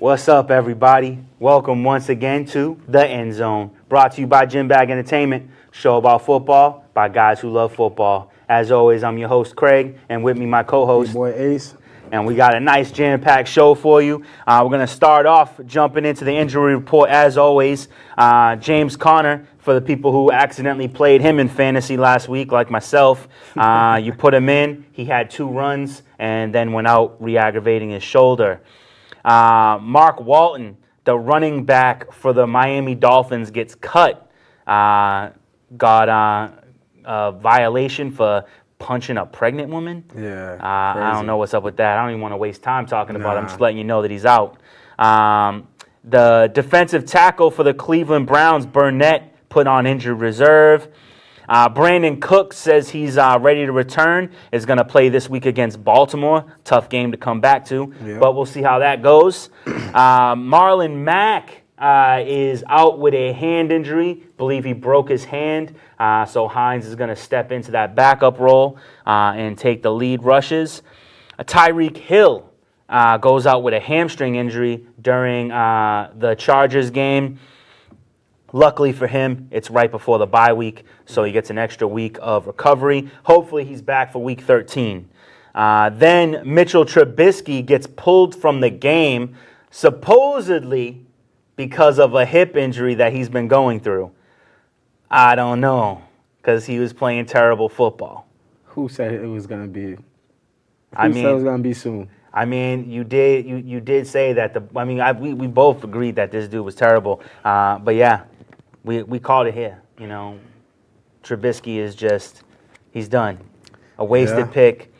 What's up, everybody? Welcome once again to The Endzone, brought to you by Gym Bag Entertainment, show about football by guys who love football. As always, I'm your host, Craig, and with me, my co-host, Your boy Ace. And we got a nice jam-packed show for you. We're going to start off jumping into the injury report, as always. James Conner, for the people who accidentally played him in fantasy last week, like myself, you put him in. He had 2 runs and then went out re-aggravating his shoulder. Mark Walton, the running back for the Miami Dolphins, gets cut. Got a violation for punching a pregnant woman. Yeah. I don't know what's up with that. I don't even want to waste time talking about it. I'm just letting you know that he's out. The defensive tackle for the Cleveland Browns, Burnett, put on injured reserve. Brandon Cook says he's ready to return. Is going to play this week against Baltimore. Tough game to come back to, but we'll see how that goes. Marlon Mack is out with a hand injury. Believe he broke his hand. So Hines is going to step into that backup role and take the lead rushes. Tyreek Hill goes out with a hamstring injury during the Chargers game. Luckily for him, it's right before the bye week, so he gets an extra week of recovery. Hopefully he's back for week 13. Then Mitchell Trubisky gets pulled from the game, supposedly because of a hip injury that he's been going through. I don't know, because he was playing terrible football. Who said it was gonna be? Said it was gonna be soon? I mean, you did say that we both agreed that this dude was terrible. But yeah, we called it here. You know, Trubisky is he's done. A wasted pick.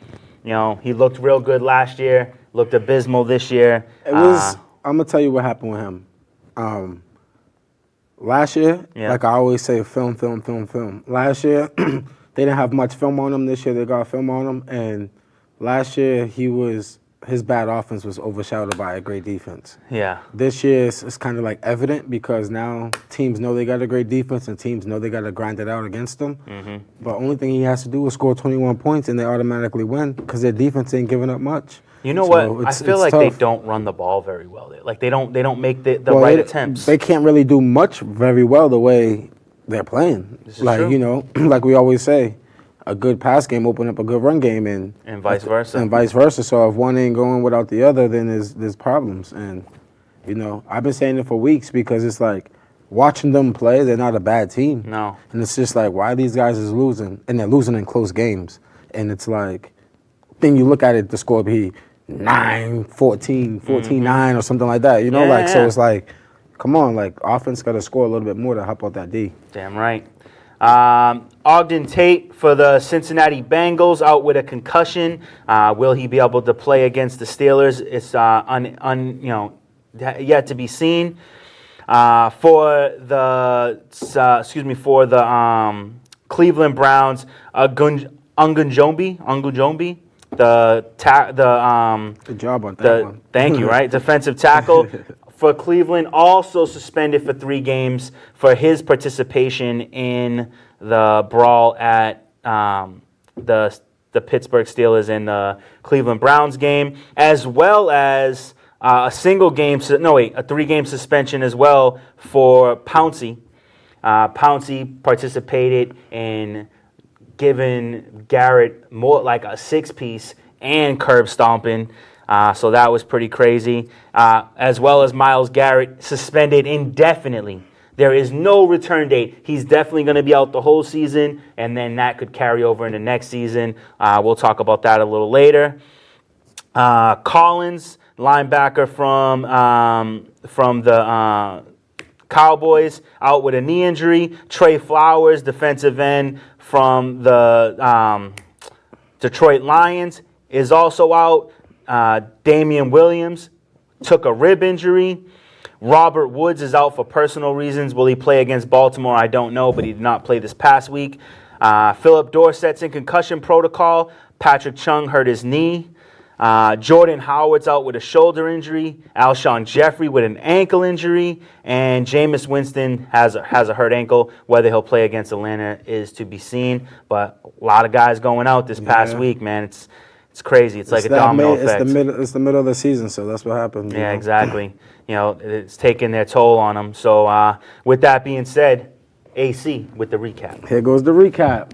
You know, he looked real good last year. Looked abysmal this year. It was. I'm gonna tell you what happened with him. Last year, like I always say, film. Last year, they didn't have much film on him. This year, they got film on him. And last year, his bad offense was overshadowed by a great defense. Yeah. This year, it's kind of like evident because now teams know they got a great defense and teams know they got to grind it out against them. Mm-hmm. But only thing he has to do is score 21 points and they automatically win because their defense ain't giving up much. You know what? I feel like tough. They don't run the ball very well. Like they don't make the right attempts. They can't really do much very well the way they're playing. This is true. You know, like we always say, a good pass game open up a good run game, and vice versa. And vice versa. So if one ain't going without the other, then there's problems. And you know, I've been saying it for weeks because it's like watching them play, they're not a bad team. No. And it's just like why these guys is losing, and they're losing in close games. And it's like, then you look at it, the score be 9-14, 14-9 or something like that. You know, so it's like, come on, like offense got to score a little bit more to help out that D. Damn right. Ogden Tate for the Cincinnati Bengals out with a concussion. Will he be able to play against the Steelers? It's yet to be seen. For the Cleveland Browns, Ungunjombi. Good job on that one. Thank you. Right, defensive tackle for Cleveland, also suspended for 3 games for his participation in the brawl at the Pittsburgh Steelers and the Cleveland Browns game, as well as a 3-game suspension as well for Pouncey. Pouncey participated in giving Garrett more like a 6-piece and curb stomping. So that was pretty crazy. As well as Myles Garrett suspended indefinitely. There is no return date. He's definitely going to be out the whole season, and then that could carry over into next season. We'll talk about that a little later. Collins, linebacker from the Cowboys, out with a knee injury. Trey Flowers, defensive end from the Detroit Lions, is also out. Damian Williams took a rib injury. Robert Woods is out for personal reasons. Will he play against Baltimore? I don't know, but he did not play this past week. Philip Dorsett's in concussion protocol. Patrick Chung hurt his knee. Jordan Howard's out with a shoulder injury. Alshon Jeffrey with an ankle injury. And Jameis Winston has a hurt ankle. Whether he'll play against Atlanta is to be seen. But a lot of guys going out this past week, man. It's It's crazy. It's like a domino effect. It's the middle of the season, so that's what happened. Yeah, exactly. It's taking their toll on them. So with that being said, AC with the recap. Here goes the recap.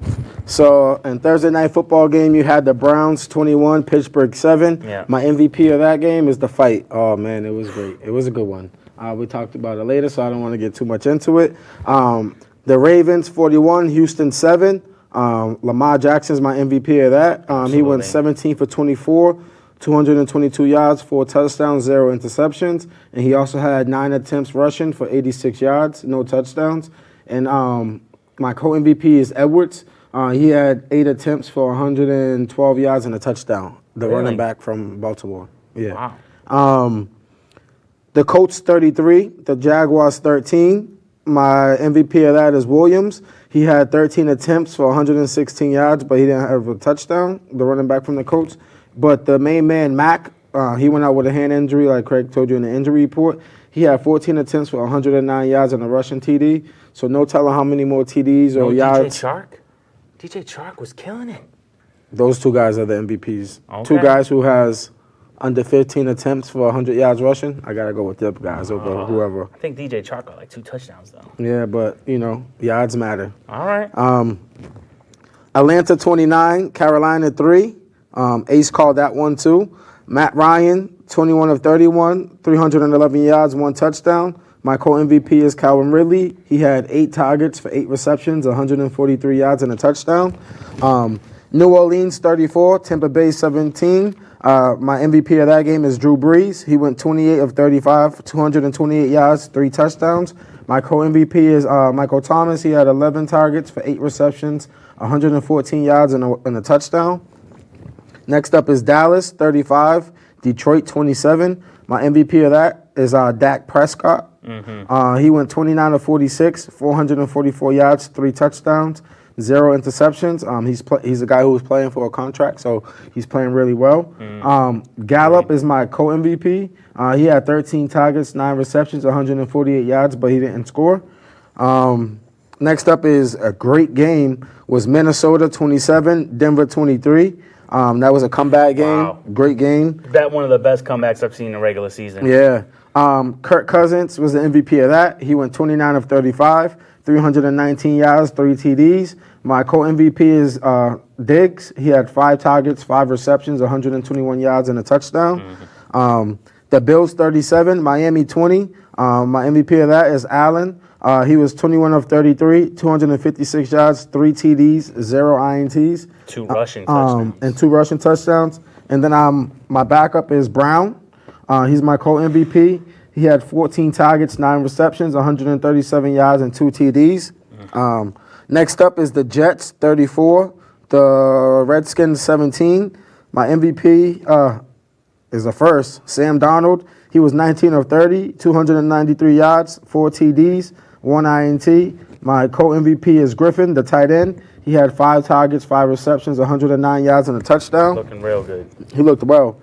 So in Thursday night football game, you had the Browns 21, Pittsburgh 7. Yeah. My MVP of that game is the fight. Oh man, it was great. It was a good one. We talked about it later, so I don't want to get too much into it. The Ravens 41, Houston 7. Lamar Jackson's my MVP of that. He went 17 for 24, 222 yards, 4 touchdowns, 0 interceptions. And he also had 9 attempts rushing for 86 yards, no touchdowns. And my co-MVP is Edwards. He had 8 attempts for 112 yards and a touchdown. The running back from Baltimore. Yeah. Wow. The Colts 33, the Jaguars 13. My MVP of that is Williams. He had 13 attempts for 116 yards, but he didn't have a touchdown, the running back from the Colts. But the main man, Mack, he went out with a hand injury, like Craig told you in the injury report. He had 14 attempts for 109 yards and a rushing TD. So no telling how many more TDs or yards. DJ Chark was killing it. Those 2 guys are the MVPs. Okay. 2 guys who has under 15 attempts for 100 yards rushing. I got to go with them guys over whoever. I think DJ Chark got like 2 touchdowns, though. Yeah, but, yards matter. All right. Atlanta 29, Carolina 3. Ace called that one, too. Matt Ryan, 21 of 31, 311 yards, 1 touchdown. My co-MVP is Calvin Ridley. He had 8 targets for 8 receptions, 143 yards, and a touchdown. New Orleans 34, Tampa Bay 17. My MVP of that game is Drew Brees. He went 28 of 35, 228 yards, 3 touchdowns. My co-MVP is Michael Thomas. He had 11 targets for 8 receptions, 114 yards, and a touchdown. Next up is Dallas 35, Detroit 27. My MVP of that is Dak Prescott. He went 29 of 46, 444 yards, 3 touchdowns, 0 interceptions. He's a guy who was playing for a contract, so he's playing really well. Gallup is my co-MVP. He had 13 targets, 9 receptions, 148 yards, but he didn't score. Next up is a great game, was Minnesota 27, Denver 23. That was a comeback game. Wow. Great game. That one of the best comebacks I've seen in the regular season. Yeah. Kirk Cousins was the MVP of that. He went 29 of 35, 319 yards, 3 TDs. My co-MVP is Diggs. He had 5 targets, 5 receptions, 121 yards, and a touchdown. The Bills 37, Miami 20. My MVP of that is Allen. He was 21 of 33, 256 yards, 3 TDs, 0 INTs. 2 rushing touchdowns. And 2 rushing touchdowns. And then my backup is Brown. He's my co-MVP. He had 14 targets, 9 receptions, 137 yards, and 2 TDs. Next up is the Jets, 34. The Redskins, 17. My MVP is the first, Sam Darnold. He was 19 of 30, 293 yards, 4 TDs, 1 INT. My co-MVP is Griffin, the tight end. He had 5 targets, 5 receptions, 109 yards, and a touchdown. Looking real good. He looked well.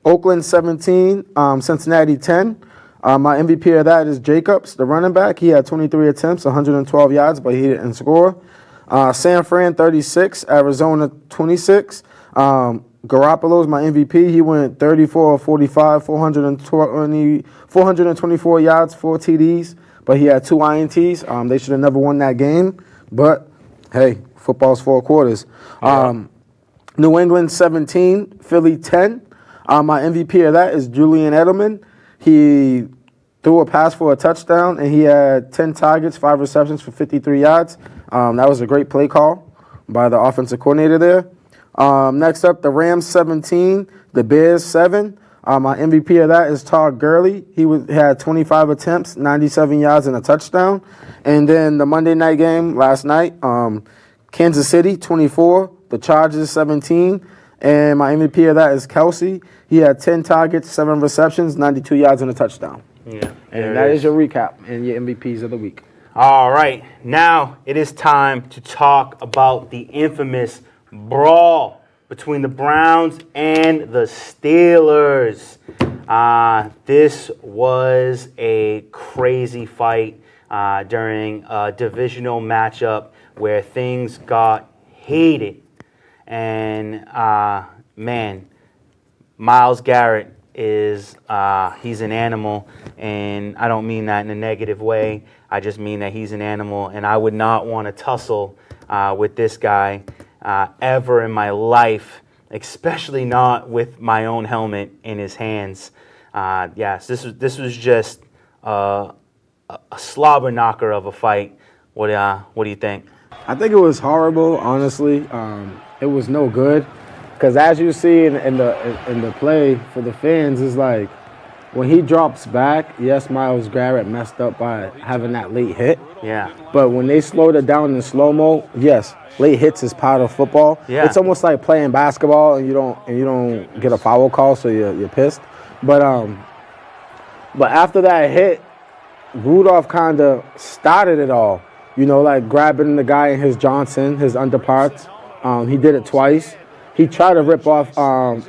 Oakland 17, Cincinnati 10. My MVP of that is Jacobs, the running back. He had 23 attempts, 112 yards, but he didn't score. San Fran 36, Arizona 26. Garoppolo's my MVP. He went 34 of 45, 424 yards, 4 TDs, but he had 2 INTs. They should have never won that game, but hey, football's 4 quarters. New England 17, Philly 10. My MVP of that is Julian Edelman. He threw a pass for a touchdown, and he had 10 targets, 5 receptions for 53 yards. That was a great play call by the offensive coordinator there. Next up, the Rams 17, the Bears 7. My MVP of that is Todd Gurley. He had 25 attempts, 97 yards, and a touchdown. And then the Monday night game last night, Kansas City 24, the Chargers 17. And my MVP of that is Kelsey. He had 10 targets, 7 receptions, 92 yards, and a touchdown. Yeah. And that is your recap and your MVPs of the week. All right. Now it is time to talk about the infamous brawl between the Browns and the Steelers. This was a crazy fight during a divisional matchup where things got heated. And, man, Myles Garrett is he's an animal, and I don't mean that in a negative way. I just mean that he's an animal, and I would not want to tussle with this guy ever in my life, especially not with my own helmet in his hands. Yes, this was just a slobber knocker of a fight. What do you think? I think it was horrible, honestly. It was no good, because as you see in the play for the fans, is like when he drops back. Yes, Myles Garrett messed up by having that late hit. Yeah. But when they slowed it down in slow mo, yes, late hits is part of football. Yeah. It's almost like playing basketball and you don't get a foul call, so you're pissed. But after that hit, Rudolph kind of started it all. You know, like grabbing the guy in his Johnson, his underparts. He did it twice. He tried to rip off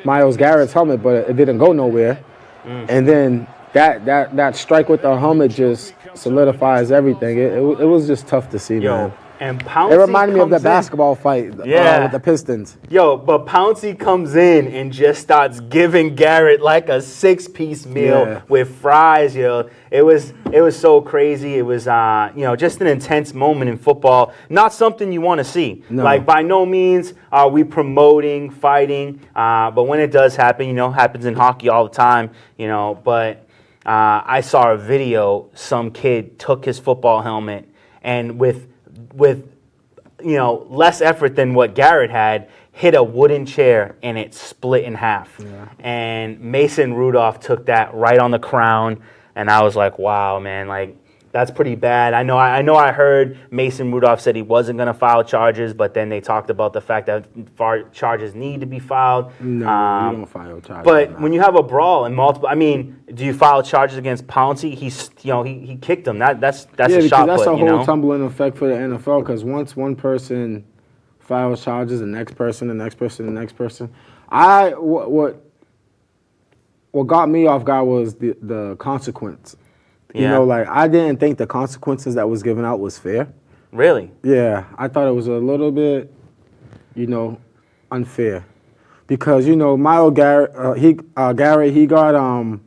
Myles Garrett's helmet, but it didn't go nowhere. And then that strike with the helmet just solidifies everything. It was just tough to see, man. And Pouncey it reminded me of the comes basketball fight with the Pistons. But Pouncey comes in and just starts giving Garrett like a 6-piece meal with fries. It was so crazy. It was just an intense moment in football. Not something you want to see. No. Like, by no means are we promoting fighting, but when it does happen, happens in hockey all the time. But I saw a video. Some kid took his football helmet and with less effort than what Garrett had, hit a wooden chair and it split in half. Yeah. And Mason Rudolph took that right on the crown, and I was like, wow, man, like, that's pretty bad. I know I heard Mason Rudolph said he wasn't going to file charges, but then they talked about the fact that charges need to be filed. No, you don't file charges. But when you have a brawl and multiple, do you file charges against Pouncey? He kicked him. That's a shot that's put. That's a whole tumbling effect for the NFL, because once one person files charges, the next person. What got me off guard was the consequence. I didn't think the consequences that was given out was fair. Really? Yeah, I thought it was a little bit, unfair, because Myles Garrett, he got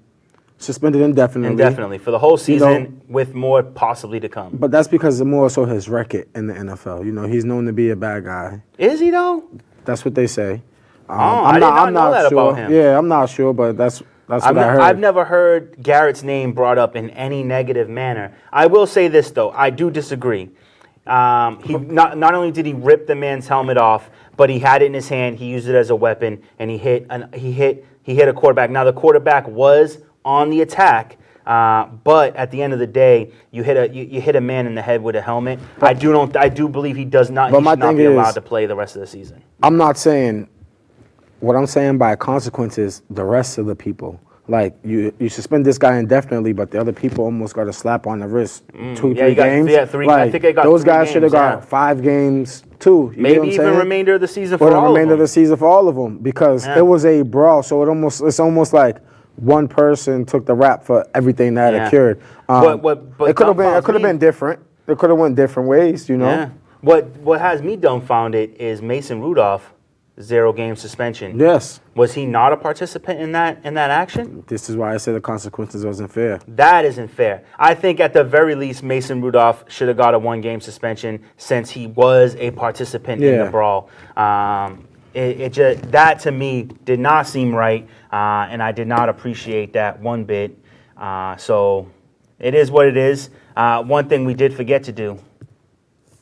suspended indefinitely. Indefinitely for the whole season, with more possibly to come. But that's because of more so his record in the NFL. He's known to be a bad guy. Is he though? That's what they say. I did not know that sure about him. Yeah, I'm not sure, but that's what I heard. I've never heard Garrett's name brought up in any negative manner. I will say this, though. I do disagree. He not only did he rip the man's helmet off, but he had it in his hand. He used it as a weapon, and he hit a quarterback. Now, the quarterback was on the attack, but at the end of the day, you hit a man in the head with a helmet. I do believe he does not. But he should not be allowed to play the rest of the season. I'm not saying. What I'm saying by consequence is the rest of the people. Like, you suspend this guy indefinitely, but the other people almost got a slap on the wrist. 3 games. Three. Like, I think they got those guys should have got 5 games too. Maybe even remainder of the season for all of them. Or the remainder of the season for all of them, because it was a brawl. So it's almost like one person took the rap for everything that occurred. But it could have been different. It could have went different ways. Yeah. What has me dumbfounded is Mason Rudolph. 0-game suspension. Yes. Was he not a participant in that action? This is why I said the consequences wasn't fair. That isn't fair. I think at the very least, Mason Rudolph should have got a 1-game suspension, since he was a participant in the brawl. That to me did not seem right, and I did not appreciate that one bit. So it is what it is. One thing we did forget to do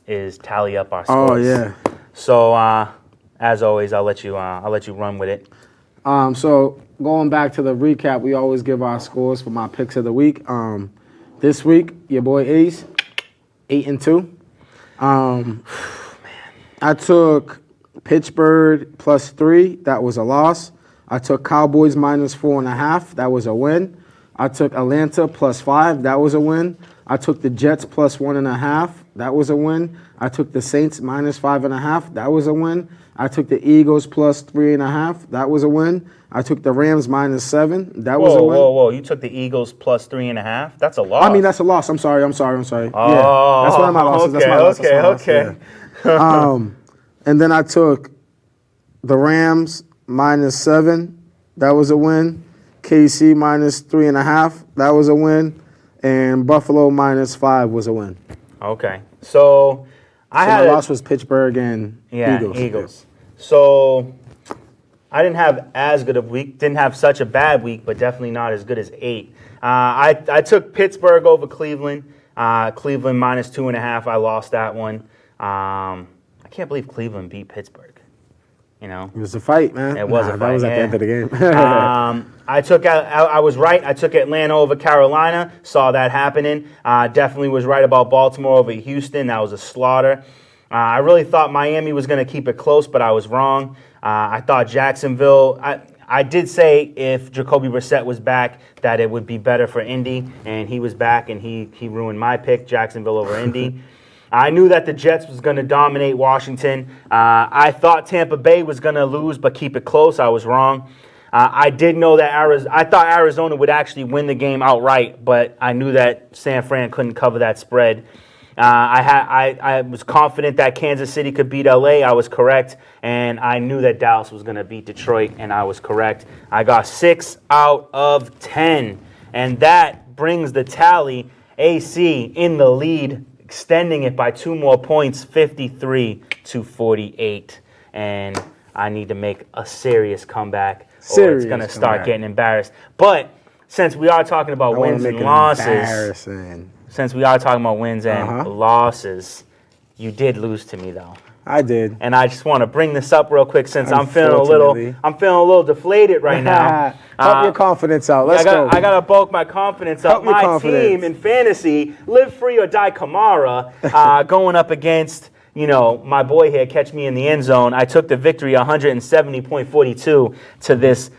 is tally up our scores. Oh yeah. So. As always, I'll let you run with it. So going back to the recap, we always give our scores for my picks of the week. This week, your boy Ace, 8-2. I took Pittsburgh +3. That was a loss. I took Cowboys -4.5. That was a win. I took Atlanta +5. That was a win. I took the Jets +1.5. That was a win. I took the Saints -5.5. That was a win. I took the Eagles +3.5. That was a win. I took the Rams -7. That was a win. Whoa! You took the Eagles +3.5. That's a loss. I mean, that's a loss. I'm sorry. Oh, yeah, that's one of my losses. Okay. Yeah. And then I took the Rams -7. That was a win. KC -3.5. That was a win. And Buffalo -5 was a win. Okay. So my loss was Pittsburgh and Eagles. So I didn't have as good of a week. Didn't have such a bad week, but definitely not as good as 8. I took Pittsburgh over Cleveland. Cleveland -2.5. I lost that one. I can't believe Cleveland beat Pittsburgh. You know, it was a fight, man. It was a fight. That was at the end of the game. I was right. I took Atlanta over Carolina. Saw that happening. Definitely was right about Baltimore over Houston. That was a slaughter. I really thought Miami was going to keep it close, but I was wrong. I thought Jacksonville. I did say if Jacoby Brissett was back that it would be better for Indy, and he was back, and he ruined my pick, Jacksonville over Indy. I knew that the Jets was going to dominate Washington. I thought Tampa Bay was going to lose but keep it close. I was wrong. I did know that I thought Arizona would actually win the game outright, but I knew that San Fran couldn't cover that spread. I was confident that Kansas City could beat LA. I was correct. And I knew that Dallas was going to beat Detroit, and I was correct. I got 6 out of 10. And that brings the tally, AC in the lead, extending it by 2 more points, 53-48. And I need to make a serious comeback, or it's going to start getting embarrassed. But since we are talking about wins and losses, losses, you did lose to me, though. I did. And I just want to bring this up real quick since I'm feeling a little deflated right now. Help your confidence out. Let's go. I got to bulk my confidence up. My team in fantasy, Live Free or Die Kamara, going up against, my boy here, Catch Me in the End Zone. I took the victory 170.42 to this,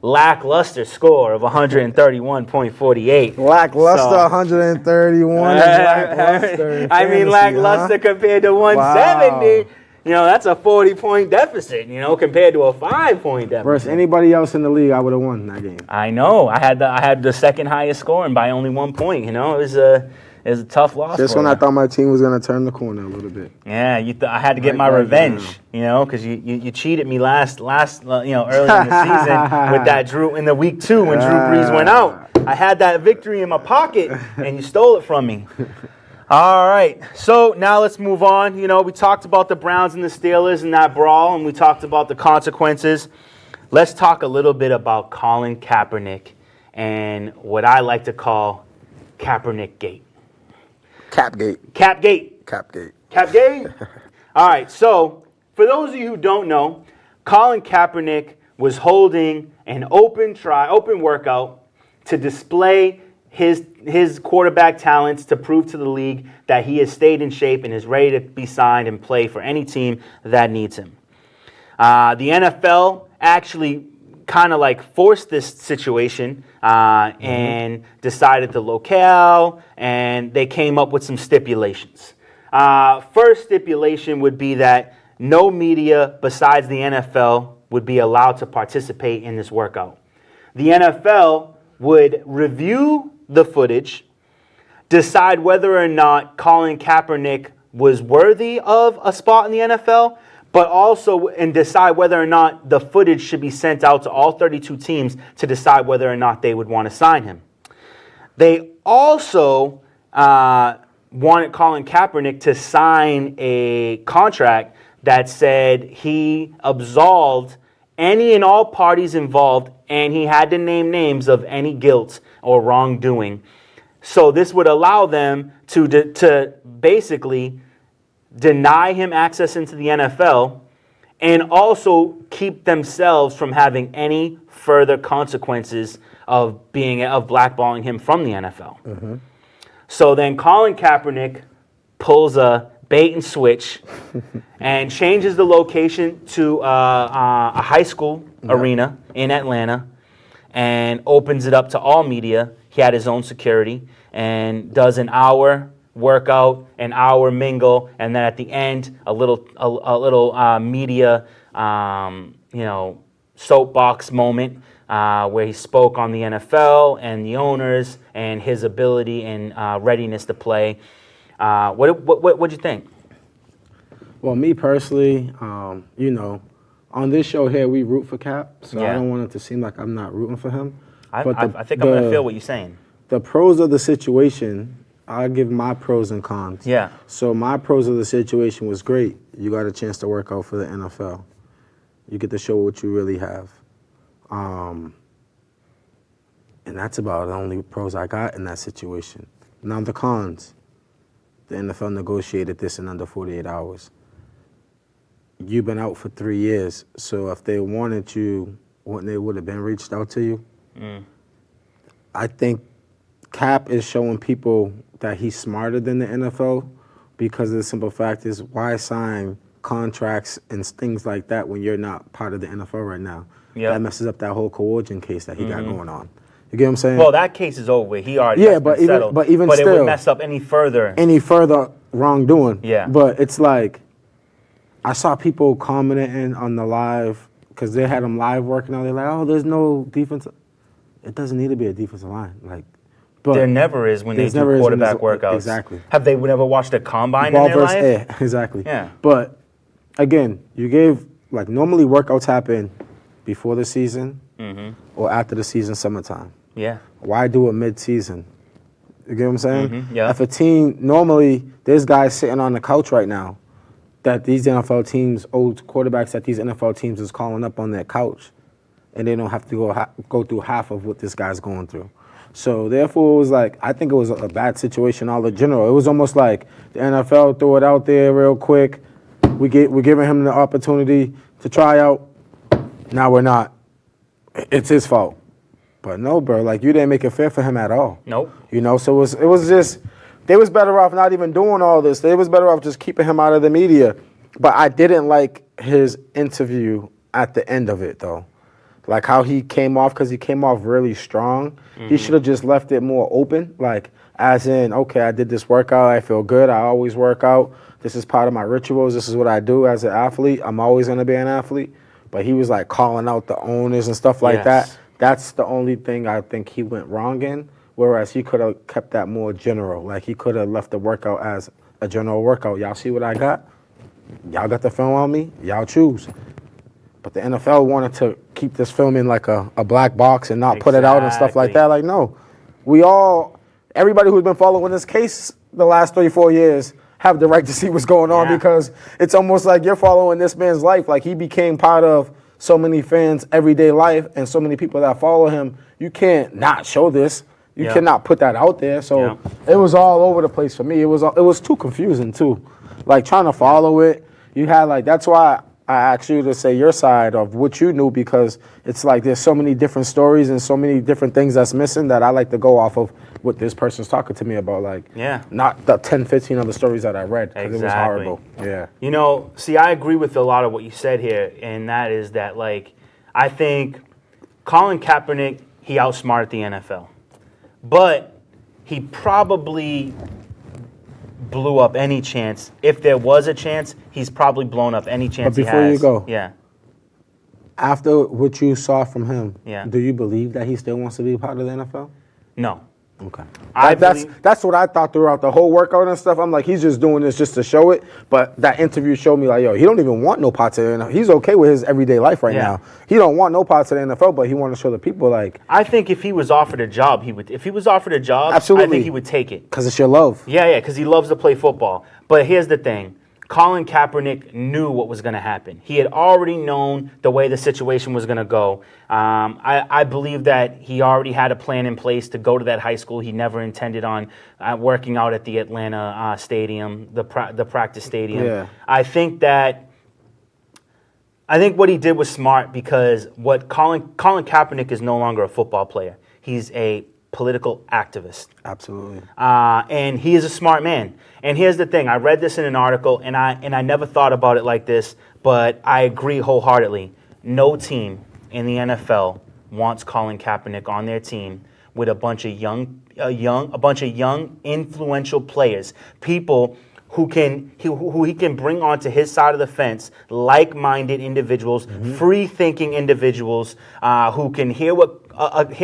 lackluster score of 131.48. Lackluster 131 is lackluster. I mean, lackluster compared to 170. Wow. That's a 40-point deficit, compared to a 5-point deficit. Versus anybody else in the league, I would have won that game. I know. I had the second highest scoring by only 1 point. It was a tough loss. Just when I thought my team was going to turn the corner a little bit. Yeah, I had to get my revenge, because you cheated me last early in the season with that Drew in the week 2 when Drew Brees went out. I had that victory in my pocket, and you stole it from me. All right, so now let's move on. We talked about the Browns and the Steelers and that brawl, and we talked about the consequences. Let's talk a little bit about Colin Kaepernick and what I like to call Kaepernick Gate. Capgate. All right, so for those of you who don't know, Colin Kaepernick was holding an open workout to display his quarterback talents, to prove to the league that he has stayed in shape and is ready to be signed and play for any team that needs him. The NFL actually kind of forced this situation and decided the locale, and they came up with some stipulations. First stipulation would be that no media besides the NFL would be allowed to participate in this workout. The NFL would review the footage, decide whether or not Colin Kaepernick was worthy of a spot in the NFL, but also and decide whether or not the footage should be sent out to all 32 teams to decide whether or not they would want to sign him. They also wanted Colin Kaepernick to sign a contract that said he absolved any and all parties involved, and he had to name names of any guilt or wrongdoing. So this would allow them to basically deny him access into the NFL and also keep themselves from having any further consequences of blackballing him from the NFL. Mm-hmm. So then Colin Kaepernick pulls a bait and switch and changes the location to a high school arena in Atlanta and opens it up to all media. He had his own security and does an hour workout, an hour mingle, and then at the end a little media soapbox moment where he spoke on the NFL and the owners and his ability and readiness to play. What'd you think? Well, me personally, on this show here, we root for Cap, so Yeah. I don't want it to seem like I'm not rooting for him. I think I'm going to feel what you're saying. The pros of the situation, I'll give my pros and cons. Yeah. So my pros of the situation was great. You got a chance to work out for the NFL. You get to show what you really have. And that's about the only pros I got in that situation. Now the cons. The NFL negotiated this in under 48 hours. You've been out for 3 years, so if they wanted you, wouldn't they would have been reached out to you? I think Cap is showing people that he's smarter than the NFL because of the simple fact is why sign contracts and things like that when you're not part of the NFL right now? Yep. That messes up that whole coercion case that he got going on. You get what I'm saying? Well, that case is over. He already but been settled. But it still, would mess up any further wrongdoing. Yeah. But it's like I saw people commenting on the live because they had him live working out. They're like, "Oh, there's no defense." It doesn't need to be a defensive line. But there never is when they do quarterback workouts. Exactly. Have they never watched a combine in their life? Air. Exactly. Yeah. But again, you gave normally workouts happen before the season or after the season, summertime. Yeah. Why do it mid-season? You get what I'm saying? Yeah. If a team, normally, there's guys sitting on the couch right now that these NFL teams, old quarterbacks that these NFL teams is calling up on their couch, and they don't have to go through half of what this guy's going through. So, therefore, it was I think it was a bad situation all in general. It was almost like the NFL threw it out there real quick. We're giving him the opportunity to try out. Now we're not. It's his fault. But no, bro, you didn't make it fair for him at all. Nope. So it was just, they was better off not even doing all this. They was better off just keeping him out of the media. But I didn't like his interview at the end of it, though. How he came off, because he came off really strong. He should have just left it more open, as in, okay, I did this workout, I feel good, I always work out. This is part of my rituals, this is what I do as an athlete. I'm always going to be an athlete. But he was, calling out the owners and stuff like that. That's the only thing I think he went wrong in, whereas he could have kept that more general. He could have left the workout as a general workout. Y'all see what I got? Y'all got the film on me? Y'all choose. But the NFL wanted to keep this film in a black box and not put it out and stuff like that. No. Everybody who's been following this case the last 3-4 years have the right to see what's going on because it's almost like you're following this man's life. He became part of so many fans' everyday life and so many people that follow him. You can't not show this. You cannot put that out there. So it was all over the place for me. It was too confusing too. Trying to follow it. You had that's why I asked you to say your side of what you knew because it's there's so many different stories and so many different things that's missing that I like to go off of what this person's talking to me about. Not the 10, 15 other stories that I read because it was horrible. Yeah. See, I agree with a lot of what you said here, and that is that, I think Colin Kaepernick, he outsmarted the NFL. But he probably blew up any chance. If there was a chance, he's probably blown up any chance he has. But before you go. Yeah. After what you saw from him, Yeah. do you believe that he still wants to be part of the NFL? No. Okay. That's what I thought throughout the whole workout and stuff. I'm he's just doing this just to show it. But that interview showed me he don't even want no parts of the NFL. He's okay with his everyday life right now. He don't want no parts of the NFL, but he want to show the people I think if he was offered a job, he would. If he was offered a job, absolutely. I think he would take it. Because it's your love. Yeah, because he loves to play football. But here's the thing. Colin Kaepernick knew what was going to happen. He had already known the way the situation was going to go. I believe that he already had a plan in place to go to that high school. He never intended on working out at the Atlanta stadium, the practice stadium. Yeah. I think what he did was smart because what Colin Kaepernick is no longer a football player. He's a political activist. Absolutely. And he is a smart man. And here's the thing. I read this in an article, and I never thought about it like this, but I agree wholeheartedly. No team in the NFL wants Colin Kaepernick on their team with a bunch of young, influential players, people who he can bring onto his side of the fence, like-minded individuals, free-thinking individuals who can hear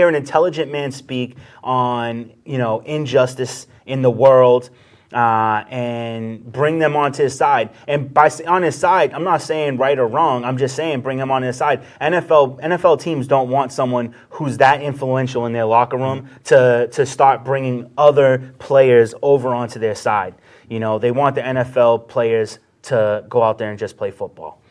an intelligent man speak on injustice in the world. and bring them onto his side. And on his side, I'm not saying right or wrong. I'm just saying bring him on his side. NFL teams don't want someone who's that influential in their locker room to start bringing other players over onto their side. You know, they want the NFL players to go out there and just play football.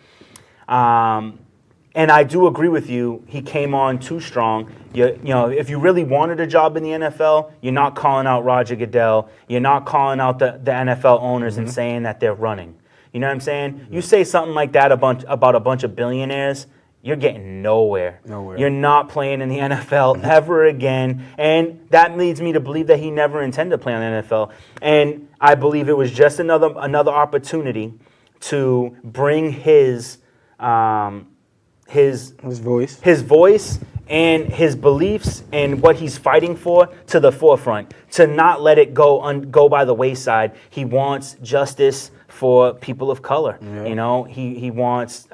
And I do agree with you. He came on too strong. You know, if you really wanted a job in the NFL, you're not calling out Roger Goodell. You're not calling out the NFL owners and saying that they're running. You know what I'm saying? You say something like that about a bunch of billionaires, you're getting nowhere. You're not playing in the NFL ever again. And that leads me to believe that he never intended to play in the NFL. And I believe it was just another opportunity to bring his voice and his beliefs and what he's fighting for to the forefront, to not let it go by the wayside. He wants justice for people of color. Yeah. You know, he wants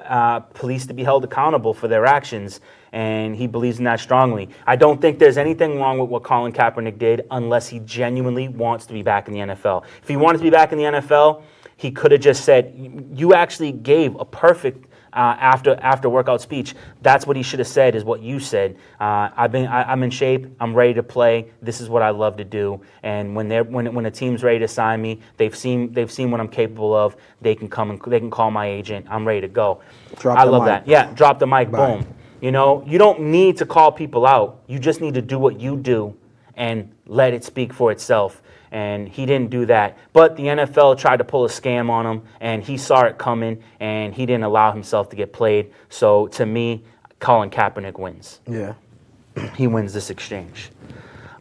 police to be held accountable for their actions, and he believes in that strongly. I don't think there's anything wrong with what Colin Kaepernick did unless he genuinely wants to be back in the NFL. If he wanted to be back in the NFL, he could have just said, you actually gave a perfect after workout speech. That's what he should have said, is what you said. I'm in shape. I'm ready to play. This is what I love to do. And when a team's ready to sign me, they've seen what I'm capable of. They can call my agent. I'm ready to go. I love that. Yeah, drop the mic. Bye. Boom. You know, you don't need to call people out. You just need to do what you do and let it speak for itself. And he didn't do that. But the NFL tried to pull a scam on him, and he saw it coming, and he didn't allow himself to get played. So, to me, Colin Kaepernick wins. Yeah. He wins this exchange.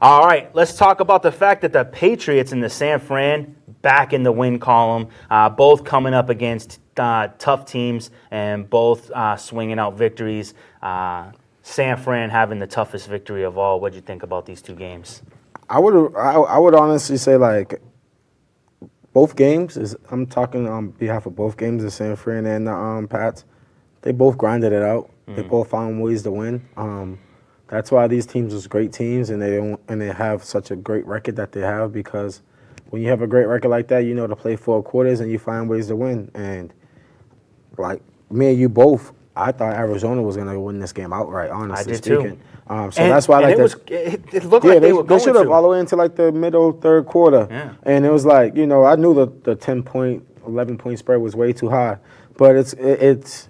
All right, let's talk about the fact that the Patriots and the San Fran back in the win column, both coming up against tough teams and both swinging out victories. San Fran having the toughest victory of all. What do you think about these two games? I would honestly say, like, both games, I'm talking on behalf of both games, the San Fran and the Pats, they both grinded it out. They both found ways to win. That's why these teams are great teams, and they have such a great record that they have, because when you have a great record like that, you know to play 4 quarters and you find ways to win. And, like, me and you both, I thought Arizona was going to win this game outright, honestly speaking. Too. That's why I like it looked like they were going they should have all the way into like the middle third quarter. Yeah. And it was like, you know, I knew the 10-point, 11-point spread was way too high. But it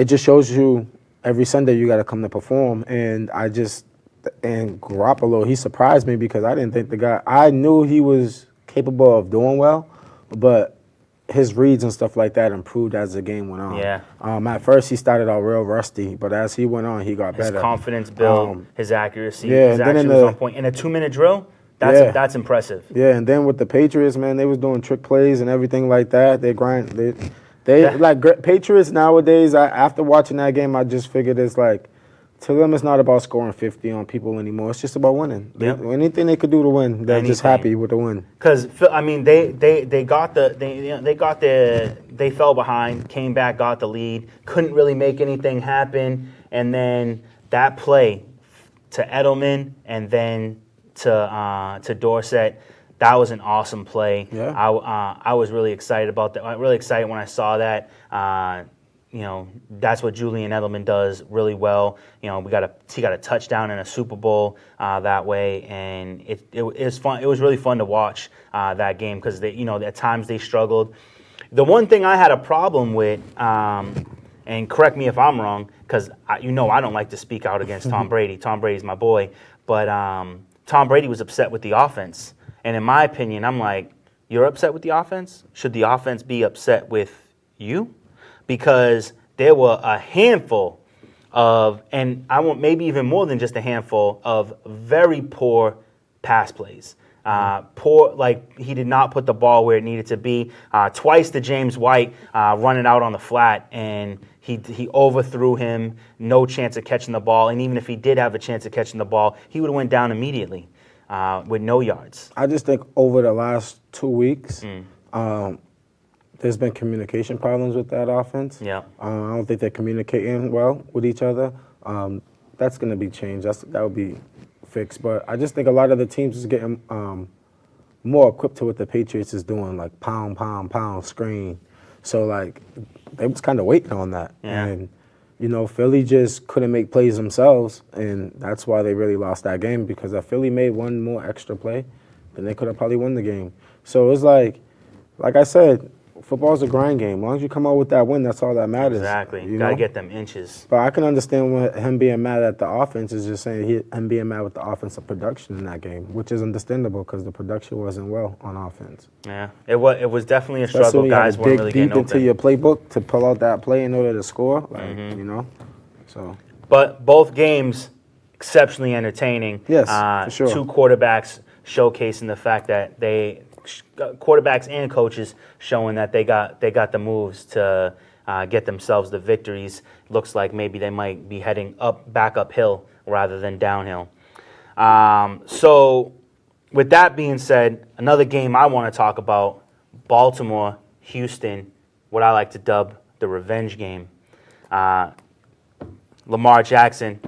just shows you every Sunday you got to come to perform. And Garoppolo, he surprised me because I didn't think I knew he was capable of doing well, but his reads and stuff like that improved as the game went on. Yeah. At first, he started out real rusty, but as he went on, he got better. His confidence built, his accuracy. His accuracy was on point. In a 2-minute drill, that's impressive. Yeah, and then with the Patriots, man, they was doing trick plays and everything like that. They grind. Like Patriots nowadays. After watching that game, I just figured it's like, to them, it's not about scoring 50 on people anymore. It's just about winning. Anything they could do to win, they're just happy with the win. Because I mean, they fell behind, came back, got the lead, couldn't really make anything happen, and then that play to Edelman and then to Dorsett, that was an awesome play. Yeah. I was really excited about that. Really excited when I saw that. You know, that's what Julian Edelman does really well. You know, he got a touchdown in a Super Bowl that way, and it was fun. It was really fun to watch that game because at times they struggled. The one thing I had a problem with, and correct me if I'm wrong, because I don't like to speak out against Tom Brady. Tom Brady's my boy, but Tom Brady was upset with the offense, and in my opinion, I'm like, you're upset with the offense? Should the offense be upset with you? Because there were a handful of, and I want maybe even more than just a handful of very poor pass plays. Poor, like he did not put the ball where it needed to be. Twice to James White running out on the flat, and he overthrew him. No chance of catching the ball, and even if he did have a chance of catching the ball, he would have went down immediately with no yards. I just think over the last 2 weeks. There's been communication problems with that offense. Yeah. I don't think they're communicating well with each other. That's going to be changed. That would be fixed. But I just think a lot of the teams is getting more equipped to what the Patriots is doing, like pound, pound, pound, screen. So, like, they was kind of waiting on that. Yeah. And, you know, Philly just couldn't make plays themselves, and that's why they really lost that game, because if Philly made one more extra play, then they could have probably won the game. So it's like I said, football's a grind game. As long as you come out with that win, that's all that matters. Exactly. You Gotta know? get them inches. But I can understand what him being mad at the offense is just saying him being mad with the offensive production in that game, which is understandable because the production wasn't well on offense. Yeah, it was definitely a struggle. Especially when you Guys have to weren't dig really deep getting into open. your playbook to pull out that play in order to score, like, you know. So. But both games exceptionally entertaining. Yes, for sure. Two quarterbacks showcasing the fact that quarterbacks and coaches showing that they got the moves to get themselves the victories. Looks like maybe they might be heading back uphill rather than downhill. So with that being said, another game I want to talk about, Baltimore, Houston, what I like to dub the revenge game. Lamar Jackson,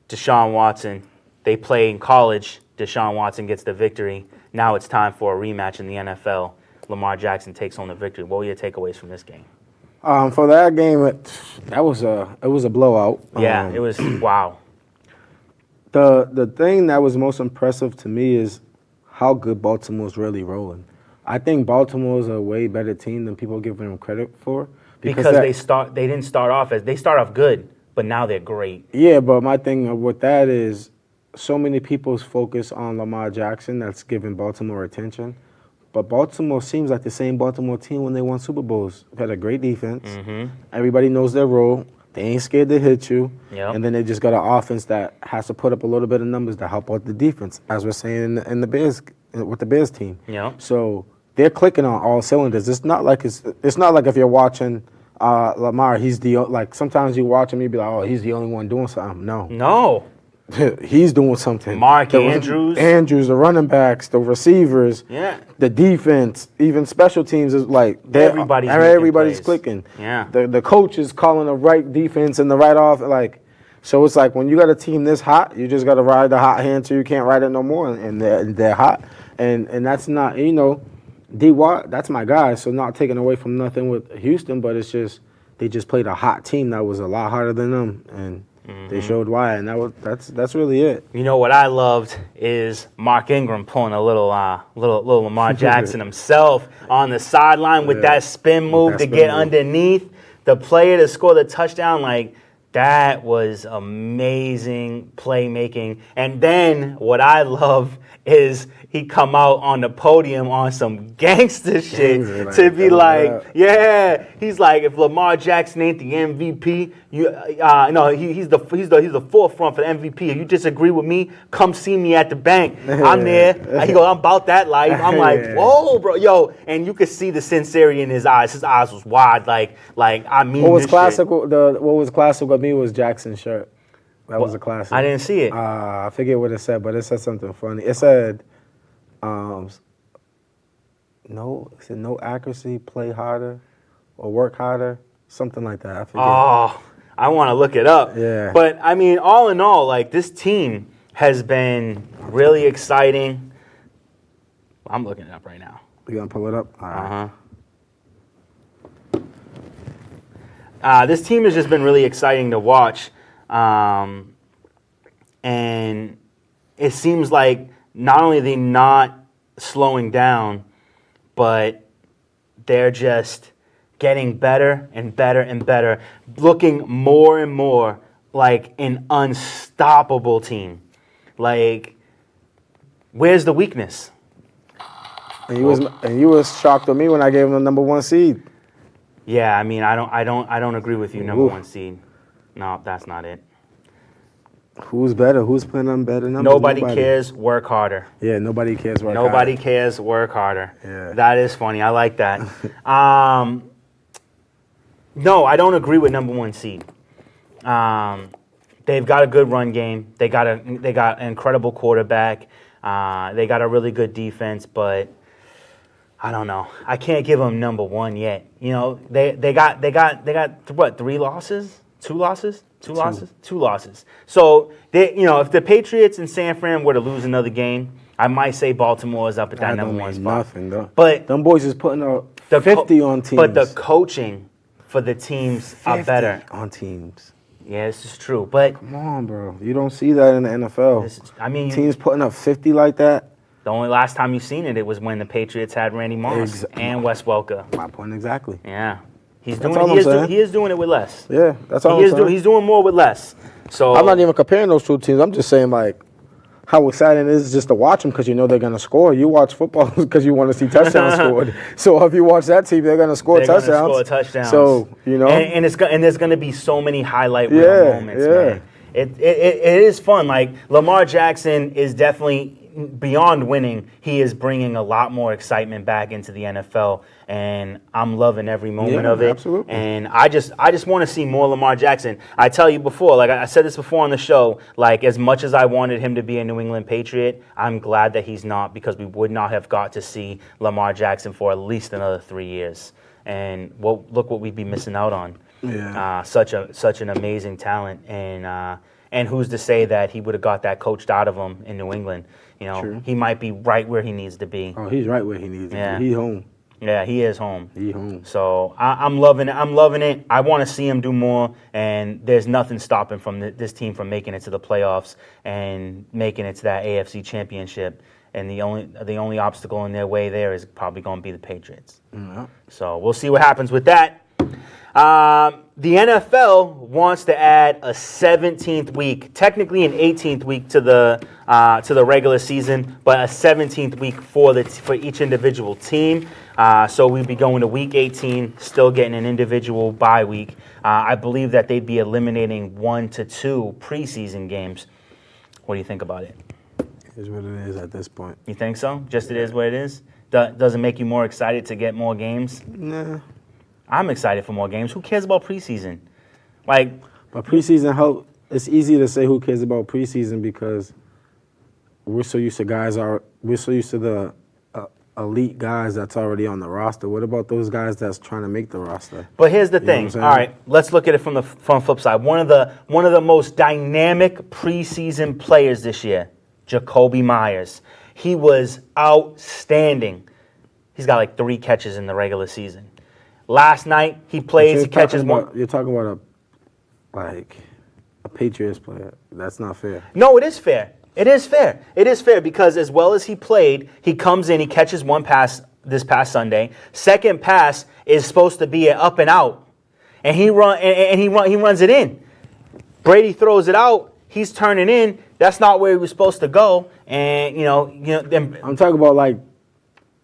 Deshaun Watson, they play in college. Deshaun Watson gets the victory. Now it's time for a rematch in the NFL. Lamar Jackson takes home the victory. What were your takeaways from this game? For that game, it was a blowout. Yeah, it was, wow. The thing that was most impressive to me is how good Baltimore's really rolling. I think Baltimore's a way better team than people give them credit for. Because they didn't start off good, but now they're great. Yeah, but my thing with that is so many people's focus on Lamar Jackson that's giving Baltimore attention. But Baltimore seems like the same Baltimore team when they won Super Bowls. They've got a great defense. Everybody knows their role. They ain't scared to hit you. Yep. And then they just got an offense that has to put up a little bit of numbers to help out the defense, as we're saying in the Bears, with the Bears team. Yep. So they're clicking on all cylinders. It's not like if you're watching Lamar, sometimes you watch him, you be like, oh, he's the only one doing something. No. He's doing something. Andrews, the running backs, the receivers, the defense, even special teams is like everybody's clicking. Yeah. The coach is calling the right defense and the right off. So it's like when you got a team this hot, you just got to ride the hot hand till you can't ride it no more, and they're hot. And that's not, D. Watt, that's my guy. So not taking away from nothing with Houston, but it's just they just played a hot team that was a lot hotter than them, and they showed why, and that's really it. You know what I loved is Mark Ingram pulling a little Lamar Jackson himself on the sideline with that spin move to get underneath the player to score the touchdown. Like, that was amazing playmaking. And then what I love is he come out on the podium on some gangster shit to be like, yeah, he's like, if Lamar Jackson ain't the MVP, he's the forefront for the MVP. If you disagree with me, come see me at the bank. I'm there. He goes, I'm about that life. I'm like, whoa, bro, yo, and you could see the sincerity in his eyes. His eyes was wide, like I mean. What was classic? What was classic with me was Jackson's shirt. That was a classic. I didn't see it. I forget what it said, but it said something funny. It said, no accuracy, play harder, or work harder, something like that. I forget. Oh, I want to look it up. Yeah. But, I mean, all in all, like, this team has been really exciting. I'm looking it up right now. You gonna pull it up? All right. This team has just been really exciting to watch. And it seems like not only are they not slowing down, but they're just getting better and better and better, looking more and more like an unstoppable team. Like, where's the weakness? And you was shocked with me when I gave them the number 1 seed. Yeah, I mean, I don't agree with you. Number 1 seed. No, that's not it. Who's better? Who's playing on better numbers? Nobody cares. Work harder. Yeah, nobody cares. Nobody cares. Work harder. Yeah. That is funny. I like that. No, I don't agree with number 1 seed. They've got a good run game. They got an incredible quarterback. They got a really good defense, but I don't know. I can't give them number 1 yet. They got what, 3 losses? 2 losses? 2 losses? 2 losses. So if the Patriots and San Fran were to lose another game, I might say Baltimore is up at that number one spot. Nothing though. But them boys is putting up 50 on teams. But the coaching for the teams are better on teams. Yeah, this is true. But come on, bro, you don't see that in the NFL. Teams putting up 50 like that. The only last time you seen it was when the Patriots had Randy Moss and Wes Welker. My point exactly. Yeah, he is doing it with less. Yeah, that's all I'm saying. He's doing more with less. So I'm not even comparing those two teams. I'm just saying like how exciting it is just to watch them because you know they're gonna score. You watch football because you want to see touchdowns scored. So if you watch that team, they're gonna score touchdowns. So you know, and there's gonna be so many highlight reel moments, man. It is fun. Like Lamar Jackson is definitely beyond winning. He is bringing a lot more excitement back into the NFL, and I'm loving every moment of it. Absolutely. And I just want to see more Lamar Jackson. I tell you before, like I said this before on the show, like as much as I wanted him to be a New England Patriot, I'm glad that he's not, because we would not have got to see Lamar Jackson for at least another 3 years. And look what we'd be missing out on. Yeah. Such an amazing talent, and who's to say that he would have got that coached out of him in New England? You know, True. He might be right where he needs to be. Oh, he's right where he needs to be. He's home. Yeah, he is home. He's home. So I'm loving it. I'm loving it. I want to see him do more, and there's nothing stopping from this team from making it to the playoffs and making it to that AFC Championship. And the only obstacle in their way there is probably going to be the Patriots. Mm-hmm. So we'll see what happens with that. The NFL wants to add a 17th week, technically an 18th week to the regular season, but a 17th week for each individual team. So we'd be going to week 18, still getting an individual bye week. I believe that they'd be eliminating 1 to 2 preseason games. What do you think about it? It is what it is at this point. You think so? Just it is what it is? Does it make you more excited to get more games? Nah. I'm excited for more games. Who cares about preseason? But preseason help. It's easy to say who cares about preseason because we're so used to the elite guys that's already on the roster. What about those guys that's trying to make the roster? But here's the thing. All right, let's look at it from the flip side. One of the most dynamic preseason players this year, Jacoby Myers. He was outstanding. He's got like 3 catches in the regular season. Last night, he plays, he catches one. You're talking about a Patriots player. That's not fair. No, it is fair. It is fair. It is fair because as well as he played, he comes in, he catches one pass this past Sunday. Second pass is supposed to be an up and out. And he runs it in. Brady throws it out. He's turning in. That's not where he was supposed to go. And, I'm talking about,